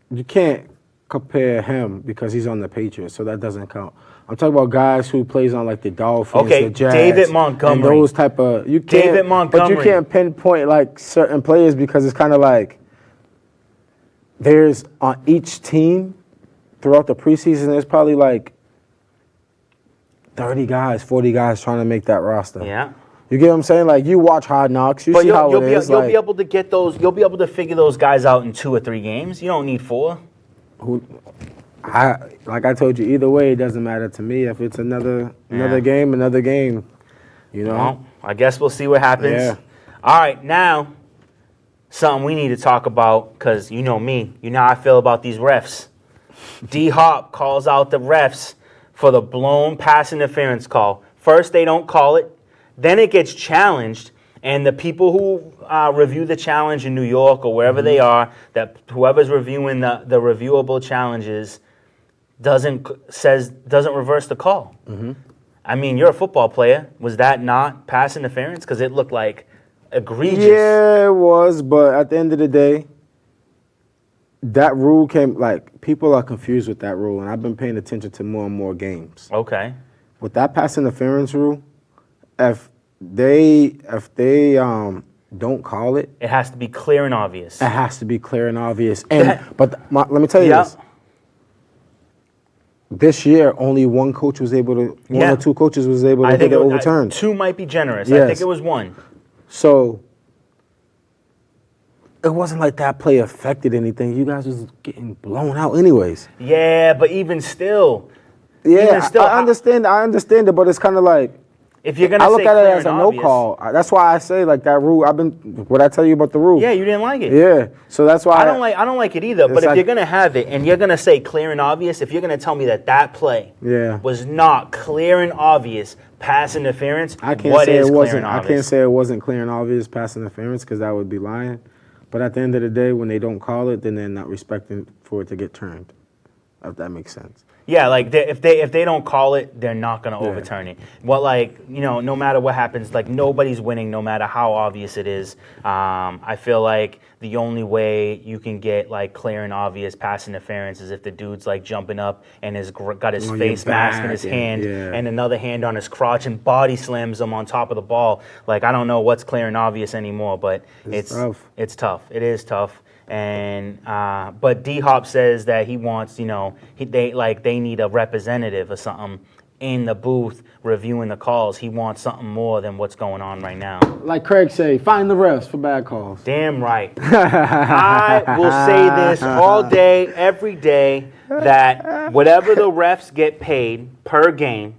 you can't compare him because he's on the Patriots, so that doesn't count. I'm talking about guys who plays on the Dolphins, the Jags, David Montgomery, and those type of David Montgomery. But you can't pinpoint certain players because it's kind of there's on each team throughout the preseason. There's probably 30 guys, 40 guys trying to make that roster. Yeah. You get what I'm saying? You watch Hard Knocks, you see how it is. You'll be able to get those. You'll be able to figure those guys out in 2 or 3 games. You don't need 4. Like I told you, either way, it doesn't matter to me. If it's another game, another game. Well, I guess we'll see what happens. Yeah. All right, now, something we need to talk about, because you know me. You know how I feel about these refs. D-Hop calls out the refs for the blown pass interference call. First, they don't call it. Then it gets challenged. And the people who review the challenge in New York or wherever they are, that whoever's reviewing the reviewable challenges doesn't reverse the call. Mm-hmm. I mean, you're a football player. Was that not pass interference? Because it looked egregious. Yeah, it was. But at the end of the day, that rule came, people are confused with that rule. And I've been paying attention to more and more games. Okay. With that pass interference rule, if they don't call it, it has to be clear and obvious. It has to be clear and obvious. Let me tell you this. This year, only one coach was able to. One or 2 coaches was able to get it overturned. 2 might be generous. Yes. I think it was 1. So it wasn't like that play affected anything. You guys was getting blown out anyways. Yeah, but even still. Yeah, I understand it, but it's kind of If you're gonna I say look at it clear as a and no obvious, call. That's why I say like that rule. What I tell you about the rule? Yeah, you didn't like it. Yeah, so that's why I don't like it either. But if like, you're gonna have it and you're gonna say clear and obvious, if you're gonna tell me that play was not clear and obvious pass interference, I can't what say is it clear wasn't. and I obvious? can't say it wasn't clear and obvious pass interference because that would be lying. But at the end of the day, when they don't call it, then they're not respecting for it to get turned. If that makes sense. Yeah, like if they don't call it, they're not gonna overturn it. Well, like no matter what happens, like nobody's winning, no matter how obvious it is. I feel like the only way you can get like clear and obvious pass interference is if the dude's like jumping up and got his face mask in his hand and another hand on his crotch and body slams him on top of the ball. Like I don't know what's clear and obvious anymore, but it's tough. It's tough. It is tough. And but D Hop says that he wants, they need a representative or something in the booth reviewing the calls. He wants something more than what's going on right now. Like Craig say, find the refs for bad calls. Damn right. I will say this all day, every day, that whatever the refs get paid per game,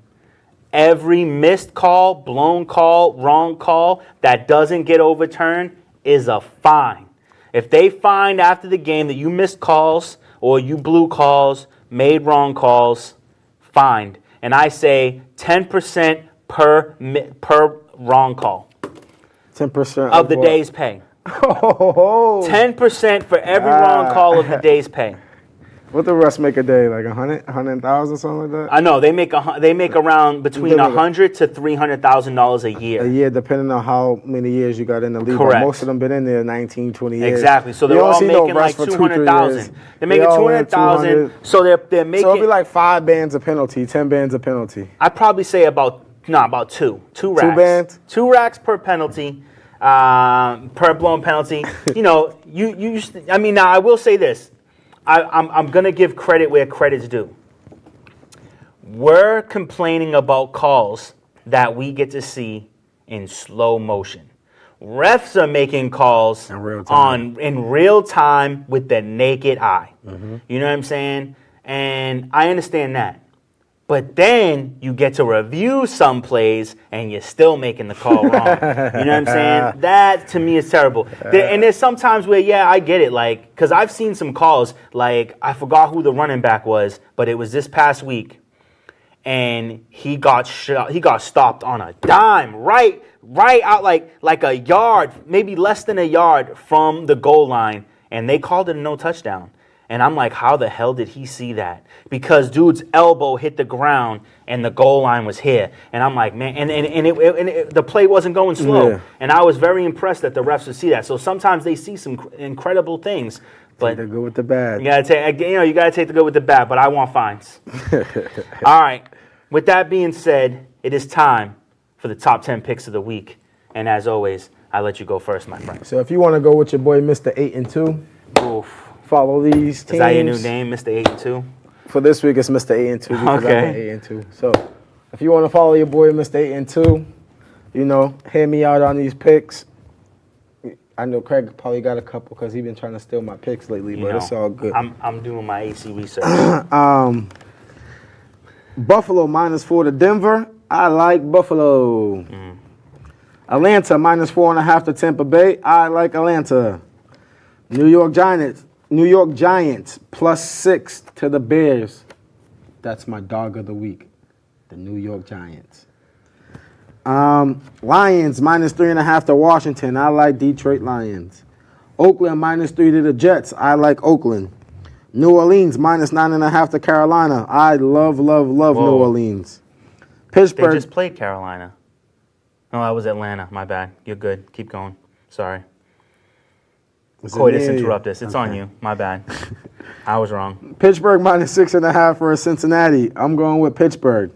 every missed call, blown call, wrong call that doesn't get overturned is a fine. If they find after the game that you missed calls or you blew calls, made wrong calls, fined. And I say 10% per wrong call. 10% of the day's pay. 10% for every wrong call of the day's pay. What the rest make a day? Like 100,000, something like that? I know they make around between $100,000 to $300,000 a year. A year, depending on how many years you got in the league. Correct. But most of them been in there 19, 20 years. Exactly. So they're all making like 200,000. They're making 200,000. So they're making. So it'll be like 5 bands a penalty, 10 bands a penalty. I'd probably say about two racks. 2 bands. 2 racks per penalty. Per blown penalty. Now I will say this. I'm going to give credit where credit's due. We're complaining about calls that we get to see in slow motion. Refs are making calls in real time with the naked eye. Mm-hmm. You know what I'm saying? And I understand that. But then you get to review some plays and you're still making the call wrong. You know what I'm saying? That to me is terrible. And there's some times where, I get it. Like, because I've seen some calls, like, I forgot who the running back was, but it was this past week. And he got stopped on a dime, right out like a yard, maybe less than a yard from the goal line. And they called it a no touchdown. And I'm like, how the hell did he see that? Because dude's elbow hit the ground and the goal line was here. And I'm like, man, and the play wasn't going slow. Yeah. And I was very impressed that the refs would see that. So sometimes they see some incredible things. But take the good with the bad. You gotta take the good with the bad. But I want fines. All right. With that being said, it is time for the top 10 picks of the week. And as always, I let you go first, my friend. So if you want to go with your boy, Mr. 8-2. Oof. Follow these teams. Is that your new name, Mr. 8-2? For this week, it's Mr. 8-2 because I'm 8-2. So, if you want to follow your boy, Mr. 8-2, hear me out on these picks. I know Craig probably got a couple because he's been trying to steal my picks lately, but it's all good. I'm doing my AC research. Buffalo -4 to Denver. I like Buffalo. Atlanta -4.5 to Tampa Bay. I like Atlanta. New York Giants +6 to the Bears. That's my dog of the week, the New York Giants. Lions -3.5 to Washington. I like Detroit Lions. Oakland -3 to the Jets. I like Oakland. New Orleans -9.5 to Carolina. I love New Orleans. Pittsburgh. They just played Carolina. No, that was Atlanta. My bad. You're good. Keep going. Sorry. Coitus interrupt us. It's on you. My bad. I was wrong. Pittsburgh -6.5 for Cincinnati. I'm going with Pittsburgh.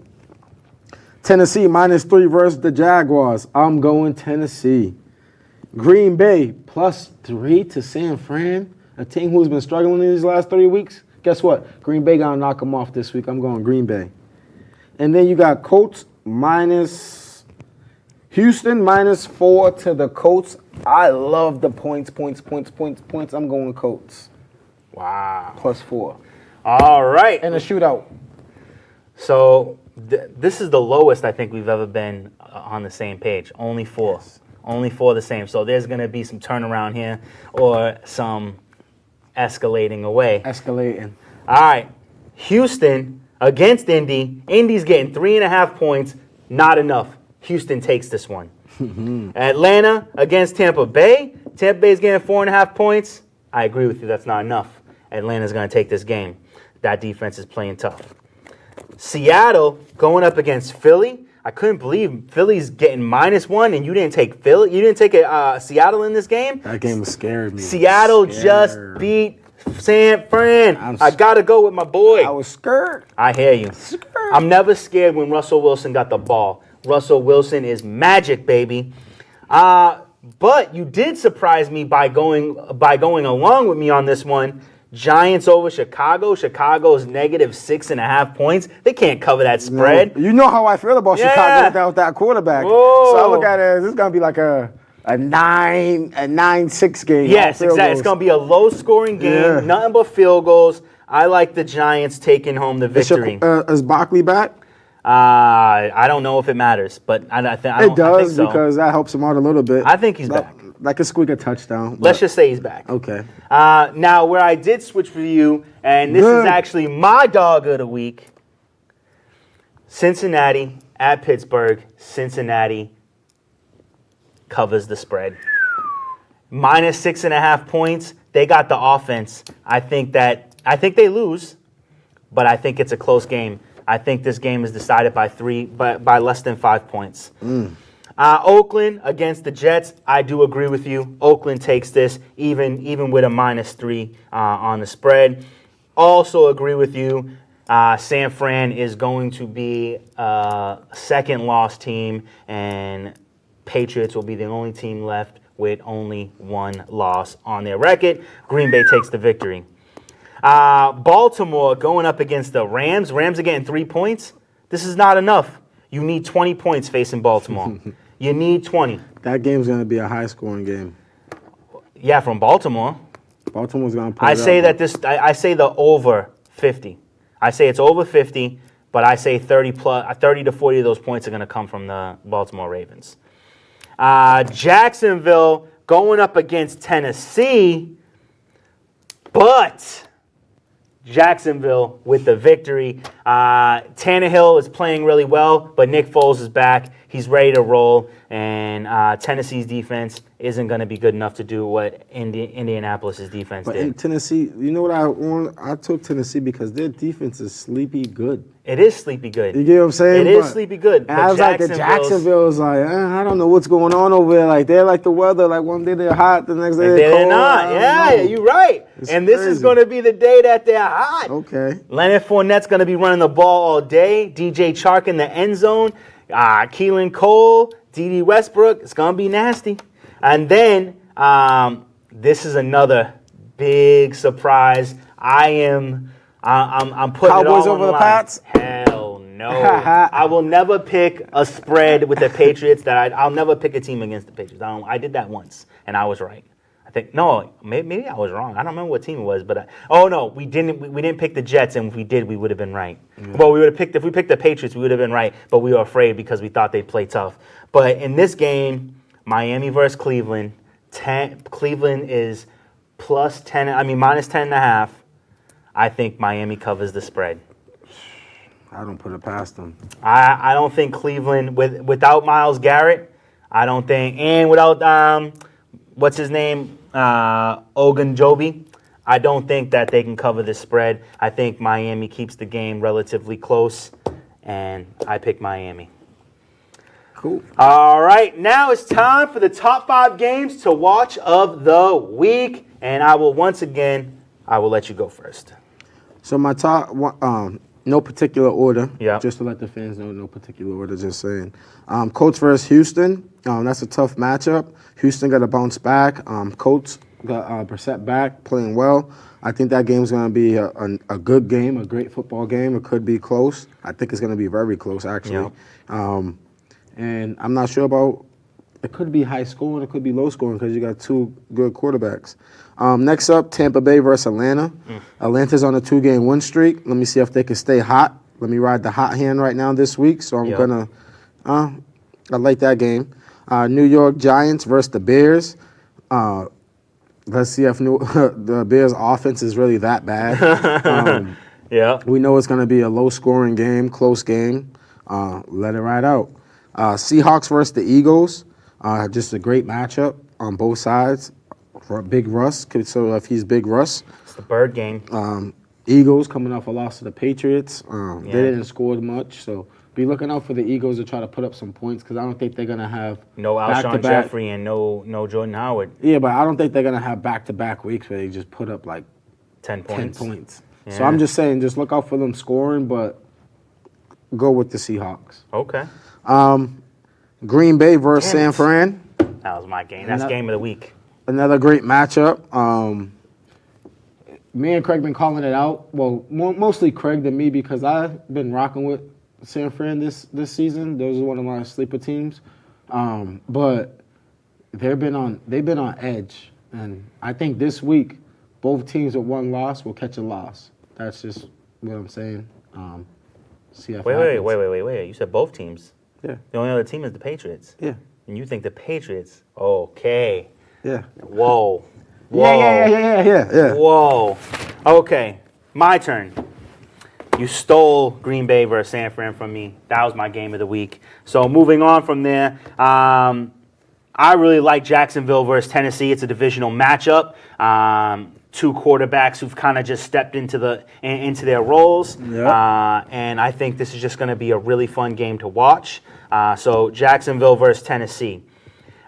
Tennessee -3 versus the Jaguars. I'm going Tennessee. Green Bay +3 to San Fran. A team who's been struggling in these last 3 weeks. Guess what? Green Bay gonna knock them off this week. I'm going Green Bay. And then you got Colts Houston -4 to the Colts. I love the points. I'm going Colts. Wow. +4. All right. And a shootout. So This is the lowest I think we've ever been on the same page. Only 4. Yes. Only 4 the same. So there's going to be some turnaround here or some escalating away. Escalating. All right. Houston against Indy. Indy's getting 3.5 points. Not enough. Houston takes this one. Atlanta against Tampa Bay. Tampa Bay's getting 4.5 points. I agree with you. That's not enough. Atlanta's going to take this game. That defense is playing tough. Seattle going up against Philly. I couldn't believe Philly's getting -1 and you didn't take Philly. You didn't take Seattle in this game. That game was scared me. Seattle just beat San Fran. I got to go with my boy. I was scared. I hear you. I'm never scared when Russell Wilson got the ball. Russell Wilson is magic, baby. But you did surprise me by going along with me on this one. Giants over Chicago. Chicago's -6.5 points. They can't cover that spread. No, you know how I feel about Chicago without that quarterback. Whoa. So I look at it as it's gonna be like a 9-6 game. Yes, exactly. It's gonna be a low-scoring game. Nothing but field goals. I like the Giants taking home the victory. Is Barkley back? I don't know if it matters, but I don't think so. Because that helps him out a little bit. I think he's back. Like a squeak a touchdown. Let's just say he's back. Okay. Now, where I did switch for you, and this is actually my dog of the week, Cincinnati at Pittsburgh. Cincinnati covers the spread. -6.5 points. They got the offense. I think they lose, but I think it's a close game. I think this game is decided by less than 5 points. Oakland against the Jets. I do agree with you. Oakland takes this, even with a -3 on the spread. Also agree with you. San Fran is going to be a second loss team, and Patriots will be the only team left with only 1 loss on their record. Green Bay takes the victory. Baltimore going up against the Rams. Rams are getting 3 points. This is not enough. You need 20 points facing Baltimore. You need 20. That game's going to be a high-scoring game. Yeah, from Baltimore. Baltimore's going to put I say the over 50. I say it's over 50, but I say 30 to 40 of those points are going to come from the Baltimore Ravens. Jacksonville going up against Tennessee, but Jacksonville with the victory. Tannehill is playing really well, but Nick Foles is back. He's ready to roll, and Tennessee's defense isn't going to be good enough to do what Indianapolis' defense did. But in Tennessee, you know what I want? I took Tennessee because their defense is sleepy good. It is sleepy good. You get what I'm saying? It is sleepy good. And I was like, the Jacksonville is like, I don't know what's going on over there. Like, they're like the weather. Like, one day they're hot, the next day they're cold. They're not. Yeah, you're right. And this is going to be the day that they're hot. Okay. Leonard Fournette's going to be running the ball all day. DJ Chark in the end zone. Keelan Cole, D.D. Westbrook. It's going to be nasty. And then this is another big surprise. I'm putting Cowboys it all over on the Pats? Hell no. I will never pick a spread with the Patriots. I'll never pick a team against the Patriots. I did that once, and I was right. Maybe I was wrong. I don't remember what team it was, but we didn't pick the Jets, and if we did, we would have been right. Yeah. Well, if we picked the Patriots, we would have been right, but we were afraid because we thought they'd play tough. But in this game, Miami versus Cleveland, Cleveland is -10.5. I think Miami covers the spread. I don't put it past them. I don't think Cleveland, without Myles Garrett, I don't think, and without what's his name, Ogunjobi, I don't think that they can cover this spread. I think Miami keeps the game relatively close, and I pick Miami. Cool. All right, now it's time for the top 5 games to watch of the week, and I will let you go first. So my top, no particular order. Yeah. Just to let the fans know, no particular order. Just saying. Colts versus Houston. That's a tough matchup. Houston got to bounce back. Colts got Brissett back, playing well. I think that game's going to be a good game, a great football game. It could be close. I think it's going to be very close, actually. Yeah. And I'm not sure about. It could be high scoring. It could be low scoring because you got 2 good quarterbacks. Next up, Tampa Bay versus Atlanta. Atlanta's on a 2-game win streak. Let me see if they can stay hot Let me ride the hot hand right now this week, so I'm going to I like that game. New York Giants versus the Bears. Let's see if the Bears' offense is really that bad. We know it's going to be a low-scoring game, close game. Let it ride out. Seahawks versus the Eagles. Just a great matchup on both sides for Big Russ. So if he's Big Russ. It's the bird game. Eagles coming off a loss to the Patriots. They didn't score much, so be looking out for the Eagles to try to put up some points because I don't think they're going to have no Alshon Jeffrey and no Jordan Howard. Yeah, but I don't think they're going to have back-to-back weeks where they just put up like 10 points. Yeah. So I'm just saying, just look out for them scoring, but go with the Seahawks. Okay. Green Bay versus San Fran. That was my game. That's game of the week. Another great matchup. Me and Craig been calling it out. Well, mostly Craig than me because I've been rocking with San Fran this season. Those are one of my sleeper teams. But they've been on edge, and I think this week both teams with one loss will catch a loss. That's just what I'm saying. See if wait. You said both teams. Yeah. The only other team is the Patriots. Yeah. And you think the Patriots? Okay. Yeah. Whoa. Yeah. Whoa. Okay. My turn. You stole Green Bay versus San Fran from me. That was my game of the week. So moving on from there, I really like Jacksonville versus Tennessee. It's a divisional matchup. Two quarterbacks who've kind of just stepped into their roles. Yep. And I think this is just going to be a really fun game to watch. So Jacksonville versus Tennessee.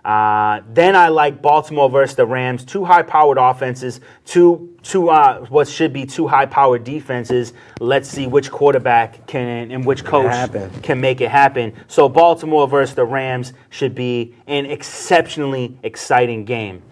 Then I like Baltimore versus the Rams. Two high-powered offenses, what should be two high-powered defenses. Let's see which quarterback and which coach can make it happen. So Baltimore versus the Rams should be an exceptionally exciting game.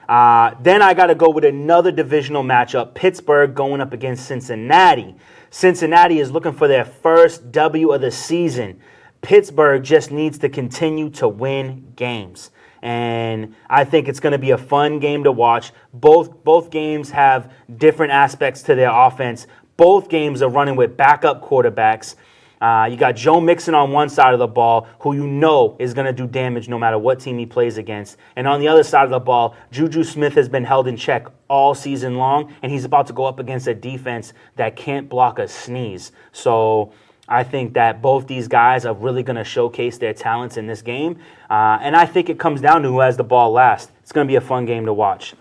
Then I got to go with another divisional matchup, Pittsburgh going up against Cincinnati. Cincinnati is looking for their first W of the season. Pittsburgh just needs to continue to win games. And I think it's going to be a fun game to watch. Both games have different aspects to their offense. Both games are running with backup quarterbacks. You got Joe Mixon on one side of the ball, who you know is going to do damage no matter what team he plays against. And on the other side of the ball, Juju Smith has been held in check all season long, and he's about to go up against a defense that can't block a sneeze. So I think that both these guys are really going to showcase their talents in this game. And I think it comes down to who has the ball last. It's going to be a fun game to watch.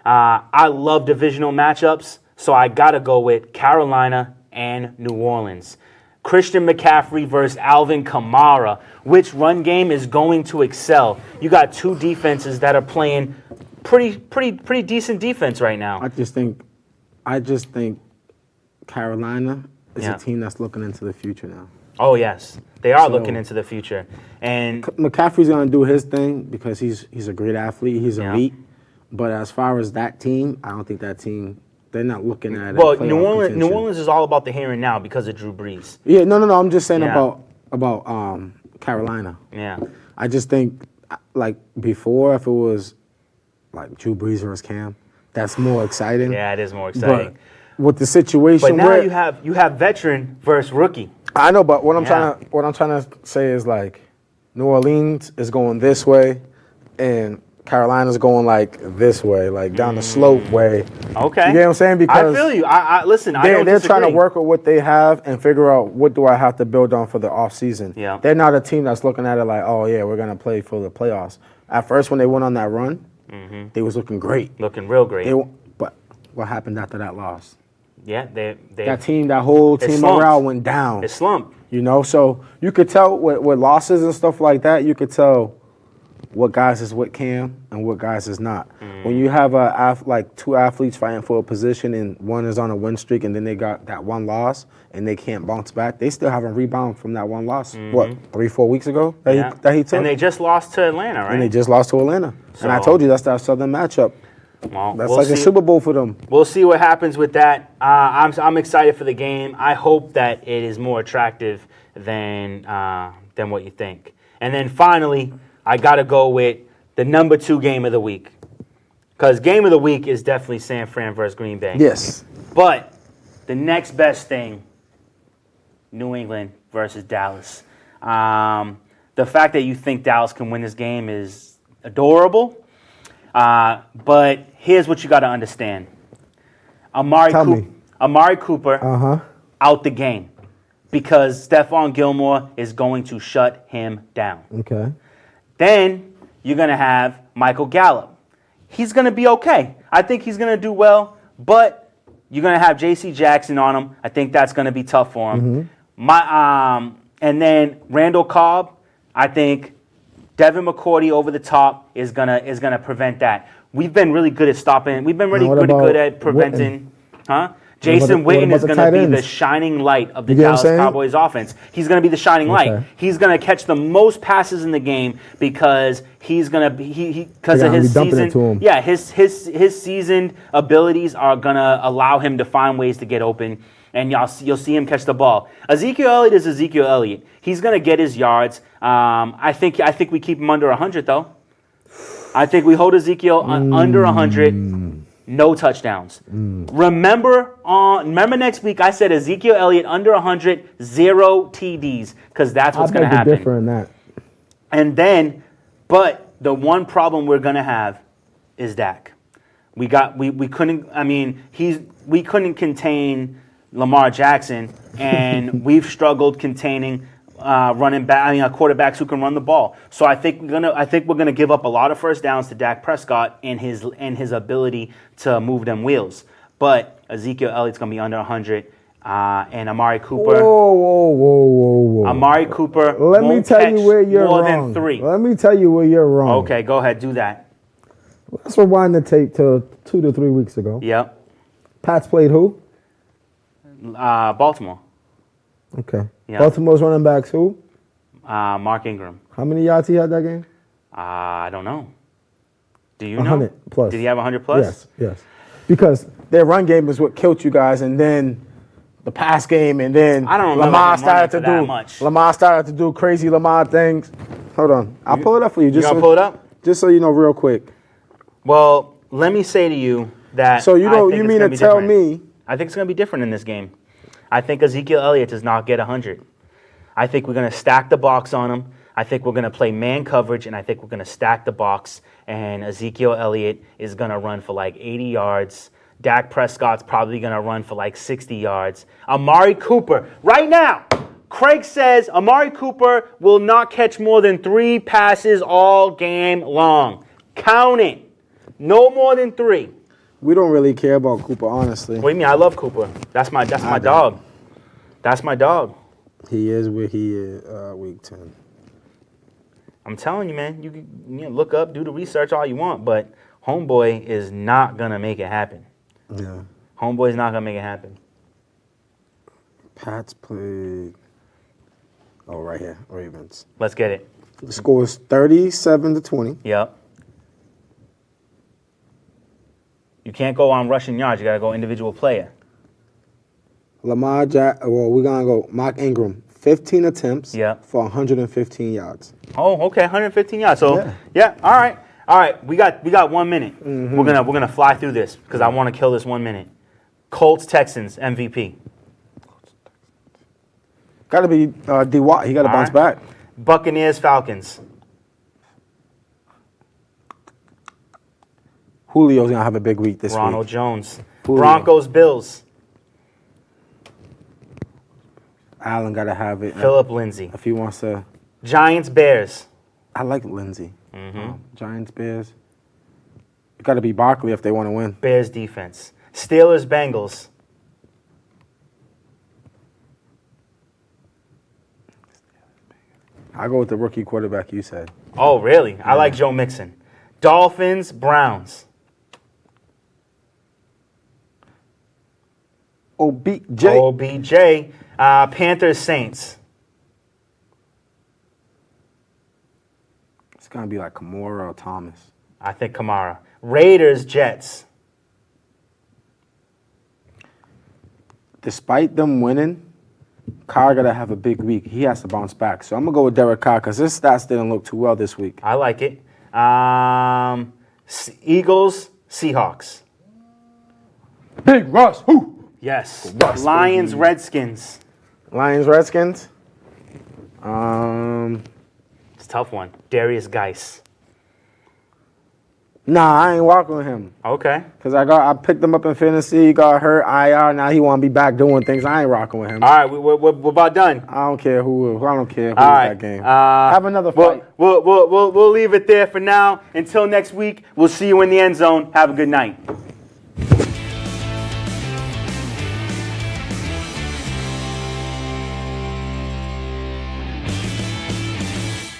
I love divisional matchups, so I got to go with Carolina and New Orleans. Christian McCaffrey versus Alvin Kamara. Which run game is going to excel? You got two defenses that are playing pretty decent defense right now. I just think Carolina is a team that's looking into the future now. Oh yes, they are looking into the future. And McCaffrey's going to do his thing because he's a great athlete. He's elite. But as far as that team, I don't think that team. They're not looking at it. Well, New Orleans is all about the here and now because of Drew Brees. Yeah, no. I'm just saying about Carolina. Yeah. I just think like before, if it was like Drew Brees versus Cam, that's more exciting. Yeah, it is more exciting. But with the situation, but now you have veteran versus rookie. I know, but what I'm trying to say is like New Orleans is going this way, and Carolina's going like this way, like down the slope way. Okay. You get what I'm saying? Because I feel you. I listen. I don't they're disagree. trying to work with what they have and figure out what do I have to build on for the offseason. Yeah. They're not a team that's looking at it like, oh yeah, we're gonna play for the playoffs. At first, when they went on that run, they was looking great, looking real great. But what happened after that loss? Yeah, that whole team morale went down. It slumped. You know, so you could tell with losses and stuff like that, you could tell what guys is with Cam and what guys is not. When you have like two athletes fighting for a position and one is on a win streak and then they got that one loss and they can't bounce back, they still haven't rebounded from that one loss. What, 3-4 weeks ago that he took? And they just lost to Atlanta, right? And they just lost to Atlanta. So, and I told you that's that Southern matchup. Well, that's like a Super Bowl for them. We'll see what happens with that. I'm excited for the game. I hope that it is more attractive than what you think. And then finally, I got to go with the number 2 game of the week. Because game of the week is definitely San Fran versus Green Bay. Yes. But the next best thing New England versus Dallas. The fact that you think Dallas can win this game is adorable. But here's what you got to understand. Amari Cooper out the game because Stephon Gilmore is going to shut him down. Okay. Then you're going to have Michael Gallup. He's going to be okay. I think he's going to do well, but you're going to have J.C. Jackson on him. I think that's going to be tough for him. And then Randall Cobb, I think Devin McCourty over the top is gonna prevent that. We've been really good at stopping. We've been really good at preventing. Jason Witten is going to be the shining light of the Dallas Cowboys offense. He's going to be the shining light. He's going to catch the most passes in the game because he's going to because of his season. Yeah, his seasoned abilities are going to allow him to find ways to get open, and you'll see him catch the ball. Ezekiel Elliott is Ezekiel Elliott. He's going to get his yards. I think we keep him under 100 though. I think we hold Ezekiel under 100. No touchdowns. Remember next week I said Ezekiel Elliott under 100, 0 TDs, because that's what's going to happen. Differ in that. And then, but the one problem we're going to have is Dak. We couldn't contain Lamar Jackson, and we've struggled containing quarterbacks who can run the ball. So I think we're gonna give up a lot of first downs to Dak Prescott and his ability to move them wheels. But Ezekiel Elliott's gonna be under 100, and Amari Cooper. Whoa! Amari Cooper. Let me tell you where you're wrong. More than 3. Let me tell you where you're wrong. Okay, go ahead, do that. Let's rewind the tape to 2 to 3 weeks ago. Yep. Pats played who? Baltimore. Okay. Yeah. Baltimore's running backs who? Mark Ingram. How many yards he had that game? I don't know. Do you know? 100 plus. Did he have 100 plus? Yes. Because their run game is what killed you guys, and then the pass game, and then I don't Lamar started to do crazy Lamar things. Hold on, I'll pull it up for you. You gonna pull it up? Just so you know, real quick. Well, let me say to you that. So you mean to tell me? I think it's going to be different in this game. I think Ezekiel Elliott does not get 100. I think we're going to stack the box on him. I think we're going to play man coverage, and I think we're going to stack the box, and Ezekiel Elliott is going to run for like 80 yards. Dak Prescott's probably going to run for like 60 yards. Amari Cooper, right now, Craig says Amari Cooper will not catch more than 3 passes all game long. Count it. No more than 3. We don't really care about Cooper, honestly. What do you mean? I love Cooper. That's my dog. That's my dog. He is where he is week 10. I'm telling you, man. You can look up, do the research all you want, but homeboy is not going to make it happen. Yeah. Homeboy's not going to make it happen. Pats played... Oh, right here. Ravens. Let's get it. The score is 37-20. Yep. You can't go on rushing yards. You got to go individual player. We're going to go Mark Ingram, 15 attempts for 115 yards. Oh, okay, 115 yards. So, yeah, all right. We got 1 minute. Mm-hmm. We're gonna fly through this because I want to kill this 1 minute. Colts Texans MVP. Got to be D. Watt. He got to bounce back. Buccaneers Falcons. Julio's going to have a big week this week. Ronald Jones. Julio. Broncos Bills. Allen got to have it. Philip Lindsay. If he wants to. Giants Bears. I like Lindsay. Mm-hmm. Giants Bears. It got to be Barkley if they want to win. Bears defense. Steelers Bengals. I go with the rookie quarterback you said. Oh, really? Yeah. I like Joe Mixon. Dolphins Browns. OBJ. Panthers Saints. It's going to be like Kamara or Thomas. I think Kamara. Raiders Jets. Despite them winning, Carr got to have a big week. He has to bounce back. So I'm going to go with Derek Carr because his stats didn't look too well this week. I like it. Eagles Seahawks. Big Russ. Who? Yes. Russ, Lions, baby. Redskins. Lions, Redskins. It's a tough one. Darius Geis. Nah, I ain't walking with him. Okay. Cause I picked him up in fantasy. He got hurt, IR. Now he want to be back doing things. I ain't rocking with him. All right, we're about done. I don't care who. I don't care who All right. that game. Have another fight. We'll leave it there for now. Until next week, we'll see you in the end zone. Have a good night.